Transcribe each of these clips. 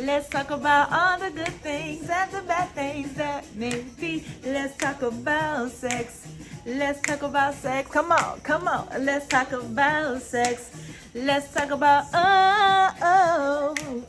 Let's talk about all the good things and the bad things that may be. Let's talk about sex. Let's talk about sex. Come on, come on. Let's talk about sex. Let's talk about oh.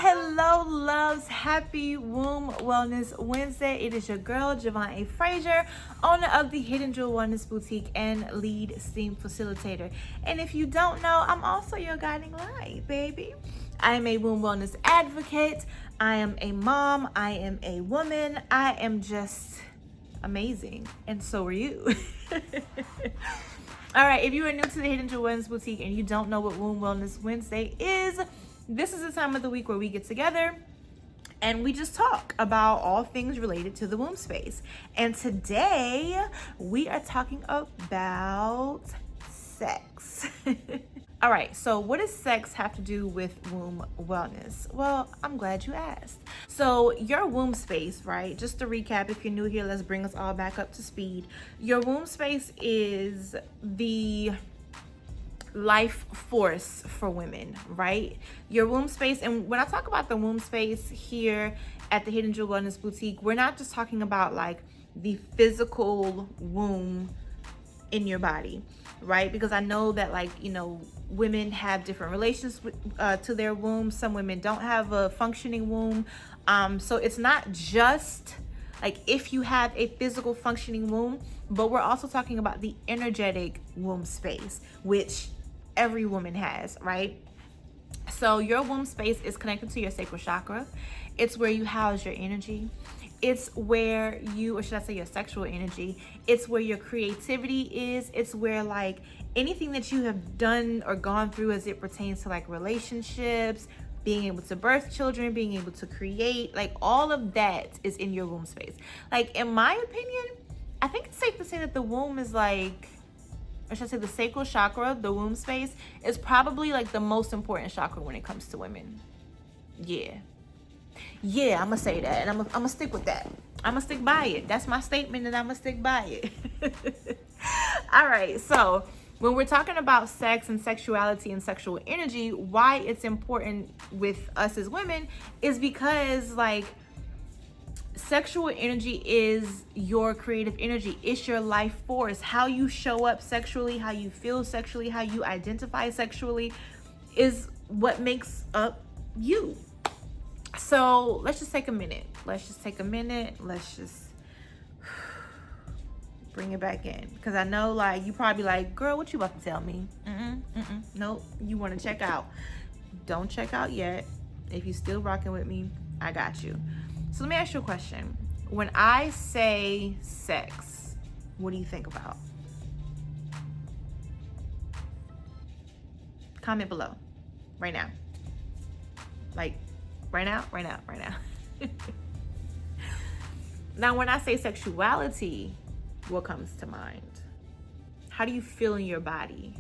Hello, loves. Happy Womb Wellness Wednesday. It is your girl, Javon A. Frazier, owner of the Hidden Jewel Wellness Boutique and lead STEAM facilitator. And if you don't know, I'm also your guiding light, baby. I am a womb wellness advocate. I am a mom. I am a woman. I am just amazing. And so are you. All right, if you are new to the Hidden Jewel Wellness Boutique and you don't know what Womb Wellness Wednesday is, this is the time of the week where we get together and we just talk about all things related to the womb space. And today we are talking about sex. All right, so what does sex have to do with womb wellness? Well, I'm glad you asked. So your womb space, right? Just to recap, if you're new here, let's bring us all back up to speed. Your womb space is the life force for women, right? Your womb space, and when I talk about the womb space here at the Hidden Jewel Wellness Boutique, we're not just talking about like the physical womb in your body, right? Because I know that, like, you know, women have different relations with, to their womb. Some women don't have a functioning womb. So it's not just like if you have a physical functioning womb, but we're also talking about the energetic womb space, which every woman has, right? So your womb space is connected to your sacral chakra. It's where you house your energy. It's where you, or should I say your sexual energy, it's where your creativity is. It's where like anything that you have done or gone through as it pertains to like relationships, being able to birth children, being able to create, like all of that is in your womb space. Like in my opinion, I think it's safe to say that the womb is like, or should I say the sacral chakra, the womb space, is probably like the most important chakra when it comes to women. Yeah, I'm gonna say that, and I'm gonna stick with that. I'm gonna stick by it. That's my statement, and I'm gonna stick by it. All right, so when we're talking about sex and sexuality and sexual energy, why it's important with us as women is because like sexual energy is your creative energy. It's your life force. How you show up sexually, how you feel sexually, how you identify sexually is what makes up you. So let's just take a minute. Let's just bring it back in. Because I know like you probably like, girl, what you about to tell me? Nope, you want to check out. Don't check out yet. If you're still rocking with me, I got you. So let me ask you a question. When I say sex, what do you think about? Comment below. Right now. Like, right now. Now, when I say sexuality, what comes to mind? How do you feel in your body?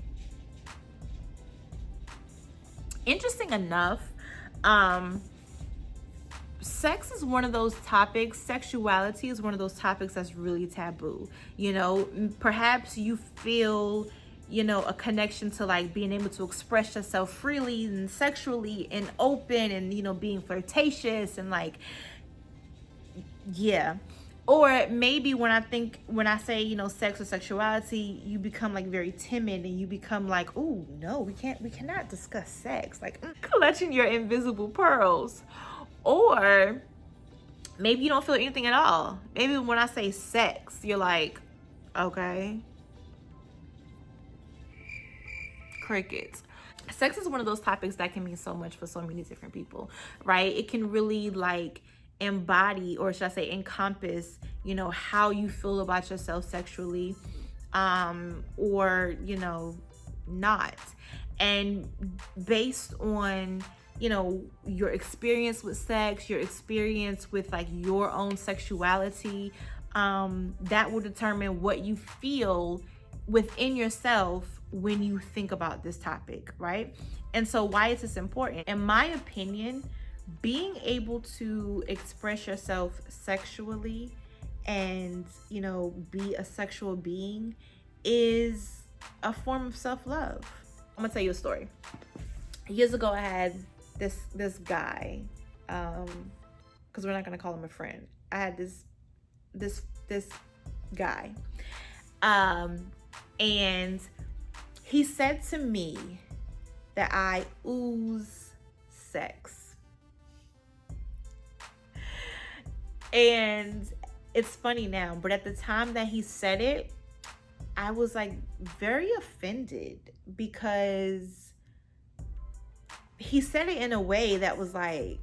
Interesting enough, sex is one of those topics, sexuality is one of those topics that's really taboo. You know, perhaps you feel, you know, a connection to like being able to express yourself freely and sexually and open and, you know, being flirtatious and like, yeah. Or maybe when I say, you know, sex or sexuality, you become like very timid and you become like, oh no, we cannot discuss sex. Like clutching your invisible pearls. Or maybe you don't feel anything at all. Maybe when I say sex, you're like, okay. Crickets. Sex is one of those topics that can mean so much for so many different people, right? It can really like embody, or should I say encompass, you know, how you feel about yourself sexually, or, you know, not. And based on, you know, your experience with sex, your experience with like your own sexuality, that will determine what you feel within yourself when you think about this topic, right? And so why is this important? In my opinion, being able to express yourself sexually and, you know, be a sexual being is a form of self-love. I'm gonna tell you a story. Years ago, I had this guy, because we're not gonna call him a friend. I had this guy, and he said to me that I ooze sex. And it's funny now, but at the time that he said it, I was like very offended, because he said it in a way that was like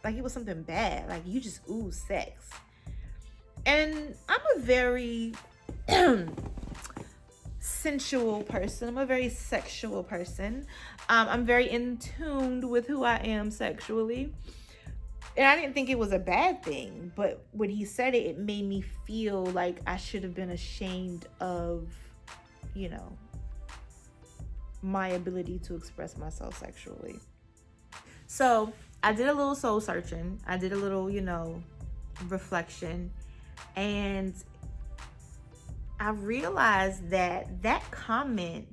it was something bad, like you just ooze sex. And I'm a very sensual person. I'm a very sexual person. I'm very in tune with who I am sexually. And I didn't think it was a bad thing, but when he said it, it made me feel like I should have been ashamed of, you know, my ability to express myself sexually. So I did a little soul searching. I did a little, you know, reflection. And I realized that that comment,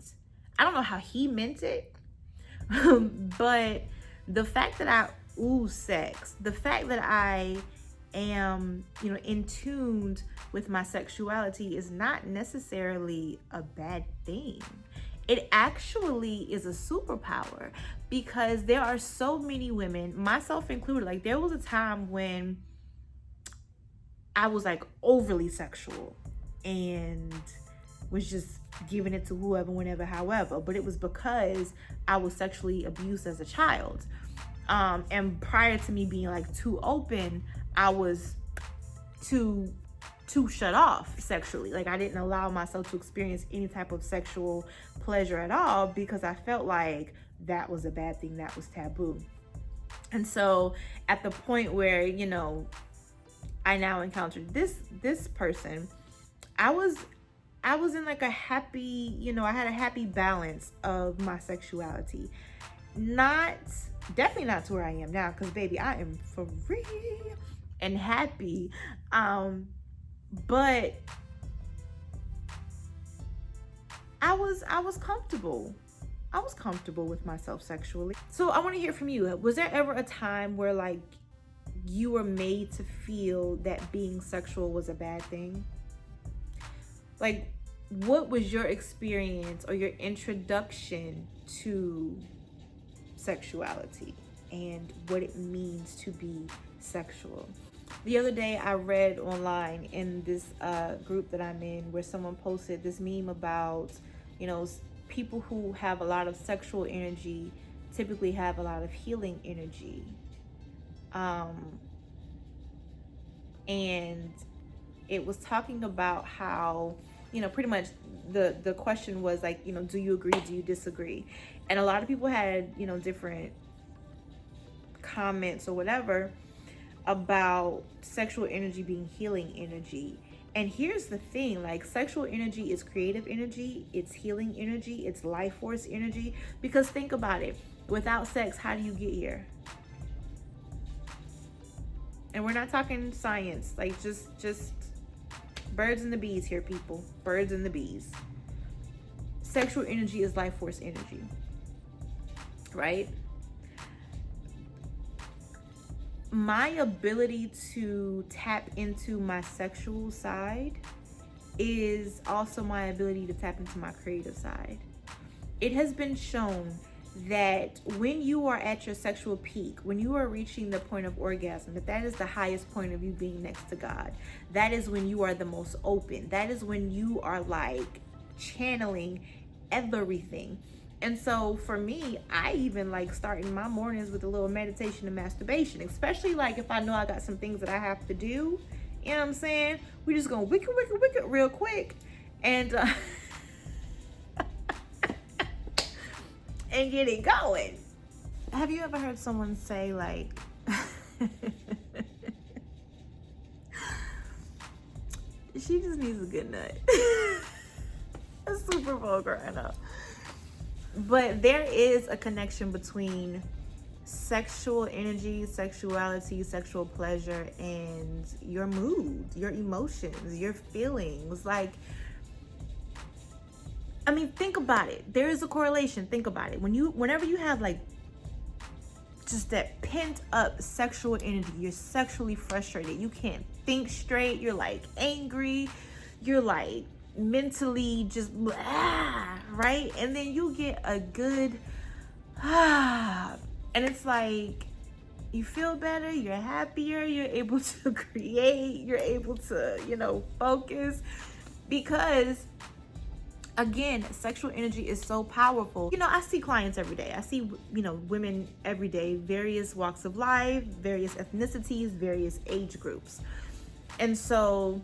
I don't know how he meant it, but the fact that I ooze sex, the fact that I am, you know, in tune with my sexuality is not necessarily a bad thing. It actually is a superpower, because there are so many women, myself included, like there was a time when I was like overly sexual and was just giving it to whoever, whenever, however, but it was because I was sexually abused as a child. And prior to me being like too open, I was too shut off sexually. Like I didn't allow myself to experience any type of sexual pleasure at all, because I felt like that was a bad thing, that was taboo. And so at the point where, you know, I now encountered this person, I was in like a happy, you know, I had a happy balance of my sexuality. Definitely not to where I am now, because baby, I am free and happy. But I was comfortable. I was comfortable with myself sexually. So I want to hear from you. Was there ever a time where like you were made to feel that being sexual was a bad thing? Like, what was your experience or your introduction to sexuality and what it means to be sexual? The other day I read online in this group that I'm in, where someone posted this meme about, you know, people who have a lot of sexual energy typically have a lot of healing energy. And it was talking about how, you know, pretty much the question was like, you know, do you agree, do you disagree? And a lot of people had, you know, different comments or whatever about sexual energy being healing energy. And here's the thing, like sexual energy is creative energy, it's healing energy, it's life force energy. Because think about it, without sex, how do you get here? And we're not talking science, like just birds and the bees here, people. Birds and the bees. Sexual energy is life force energy, right? My ability to tap into my sexual side is also my ability to tap into my creative side. It has been shown that when you are at your sexual peak, when you are reaching the point of orgasm, that is the highest point of you being next to God. That is when you are the most open. That is when you are like channeling everything. And so for me, I even like starting my mornings with a little meditation and masturbation, especially like if I know I got some things that I have to do, you know what I'm saying? We just gonna wick it real quick and and get it going. Have you ever heard someone say like, she just needs a good nut? That's super vulgar, I know. But there is a connection between sexual energy, sexuality, sexual pleasure, and your mood, your emotions, your feelings. Like, I mean, think about it. There is a correlation. Think about it. Whenever you have like just that pent up sexual energy, you're sexually frustrated, you can't think straight, you're like angry, you're like mentally just blah, right? And then you get a good and it's like you feel better, you're happier, you're able to create, you're able to, focus, because again, sexual energy is so powerful. I see clients every day. I see, women every day, various walks of life, various ethnicities, various age groups. And so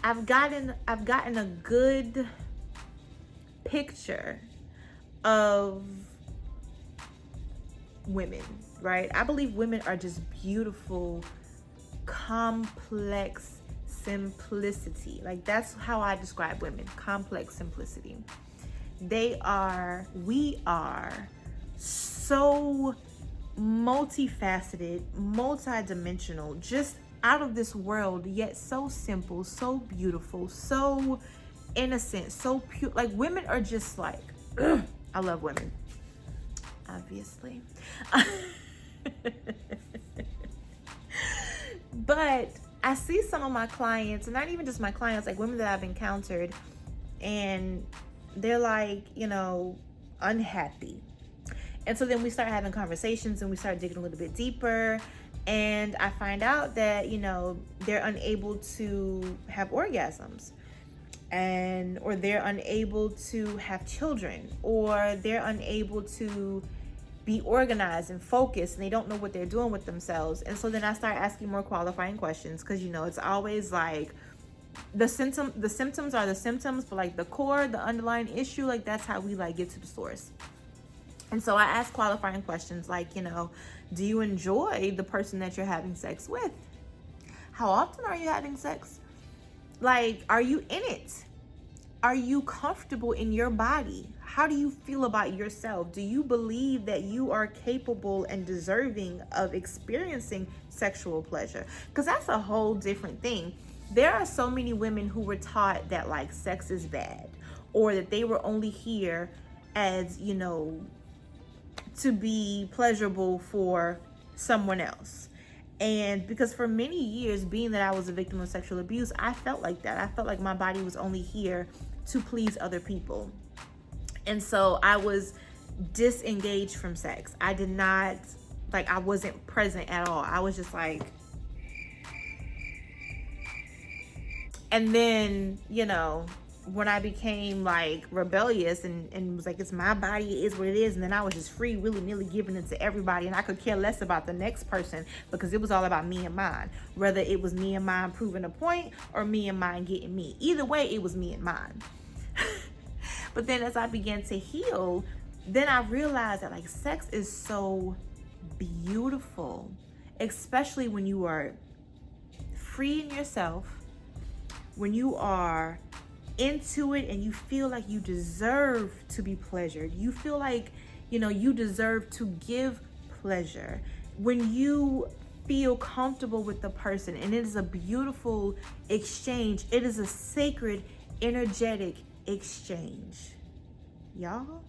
I've gotten a good picture of women, right? I believe women are just beautiful, complex simplicity. Like, that's how I describe women: complex simplicity. We are so multifaceted, multidimensional, just out of this world, yet so simple, so beautiful, so innocent, so pure. Like, women are just like, I love women, obviously. But I see some of my clients, and not even just my clients, like women that I've encountered, and they're like, unhappy. And so then we start having conversations and we start digging a little bit deeper. And I find out that, they're unable to have orgasms, or they're unable to have children, or they're unable to be organized and focused, and they don't know what they're doing with themselves. And so then I start asking more qualifying questions, because it's always like the symptoms are the symptoms, but like the core, the underlying issue, like that's how we like get to the source. And so I ask qualifying questions like, do you enjoy the person that you're having sex with? How often are you having sex? Like, are you in it? Are you comfortable in your body? How do you feel about yourself? Do you believe that you are capable and deserving of experiencing sexual pleasure? Because that's a whole different thing. There are so many women who were taught that like sex is bad, or that they were only here as, to be pleasurable for someone else. And because for many years, being that I was a victim of sexual abuse, I felt like that. I felt like my body was only here to please other people. And so I was disengaged from sex. I did not, I wasn't present at all. I was just like, and then, when I became like rebellious and was like, it's my body, it is what it is. And then I was just free, willy-nilly giving it to everybody. And I could care less about the next person, because it was all about me and mine. Whether it was me and mine proving a point, or me and mine getting me. Either way, it was me and mine. But then as I began to heal, then I realized that like sex is so beautiful, especially when you are free in yourself, when you are into it and you feel like you deserve to be pleasured. You feel like, you deserve to give pleasure. When you feel comfortable with the person, and it is a beautiful exchange. It is a sacred, energetic exchange. Y'all,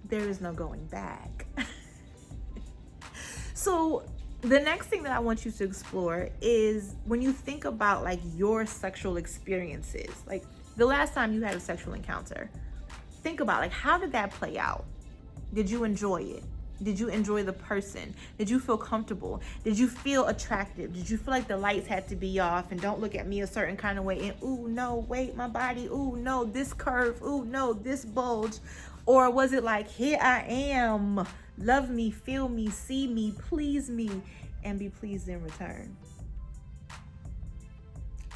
there is no going back. So the next thing that I want you to explore is when you think about like your sexual experiences, like the last time you had a sexual encounter, think about like, how did that play out? Did you enjoy it? Did you enjoy the person? Did you feel comfortable? Did you feel attractive? Did you feel like the lights had to be off and don't look at me a certain kind of way? And ooh, no, wait, my body. Ooh, no, this curve. Ooh, no, this bulge. Or was it like, here I am. Love me, feel me, see me, please me, and be pleased in return?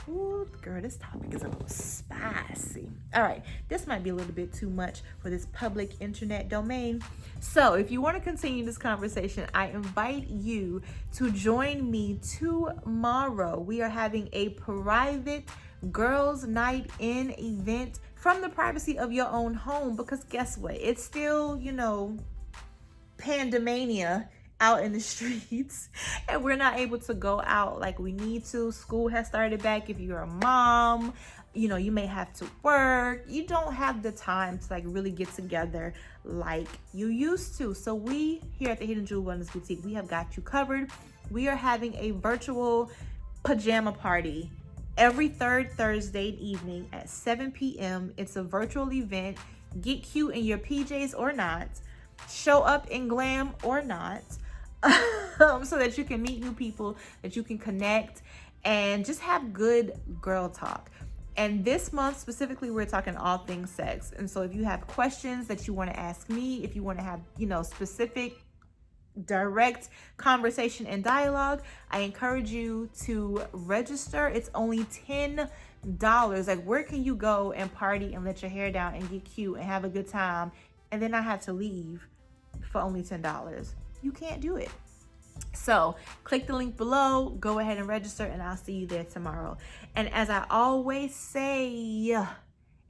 Ooh, girl, this topic is a little spicy. All right, this might be a little bit too much for this public internet domain. So if you want to continue this conversation, I invite you to join me tomorrow. We are having a private girls' night in event from the privacy of your own home, because guess what? It's still, pandemania out in the streets and we're not able to go out like we need to. School has started back. If you're a mom, you know, you may have to work. You don't have the time to like really get together like you used to. So we here at the Hidden Jewel Wellness Boutique, we have got you covered. We are having a virtual pajama party every third Thursday evening at 7 p.m. It's a virtual event. Get cute in your PJs or not. Show up in glam or not. So that you can meet new people, that you can connect, and just have good girl talk. And this month specifically, we're talking all things sex. And so if you have questions that you want to ask me, if you want to have, you know, specific direct conversation and dialogue, I encourage you to register. It's only $10. Like, where can you go and party and let your hair down and get cute and have a good time and then I have to leave for only $10? You can't do it. So click the link below, go ahead and register, and I'll see you there tomorrow. And as I always say,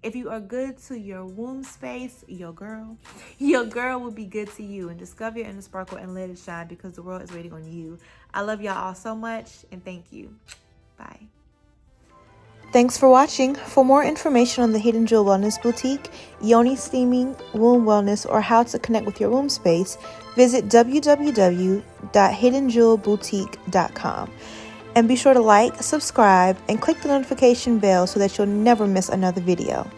if you are good to your womb space, your girl will be good to you. And discover your inner sparkle and let it shine, because the world is waiting on you. I love y'all all so much, and thank you. Bye. Thanks for watching. For more information on the Hidden Jewel Wellness Boutique, yoni steaming, womb wellness, or how to connect with your womb space, visit www.hiddenjewelboutique.com. And be sure to like, subscribe, and click the notification bell so that you'll never miss another video.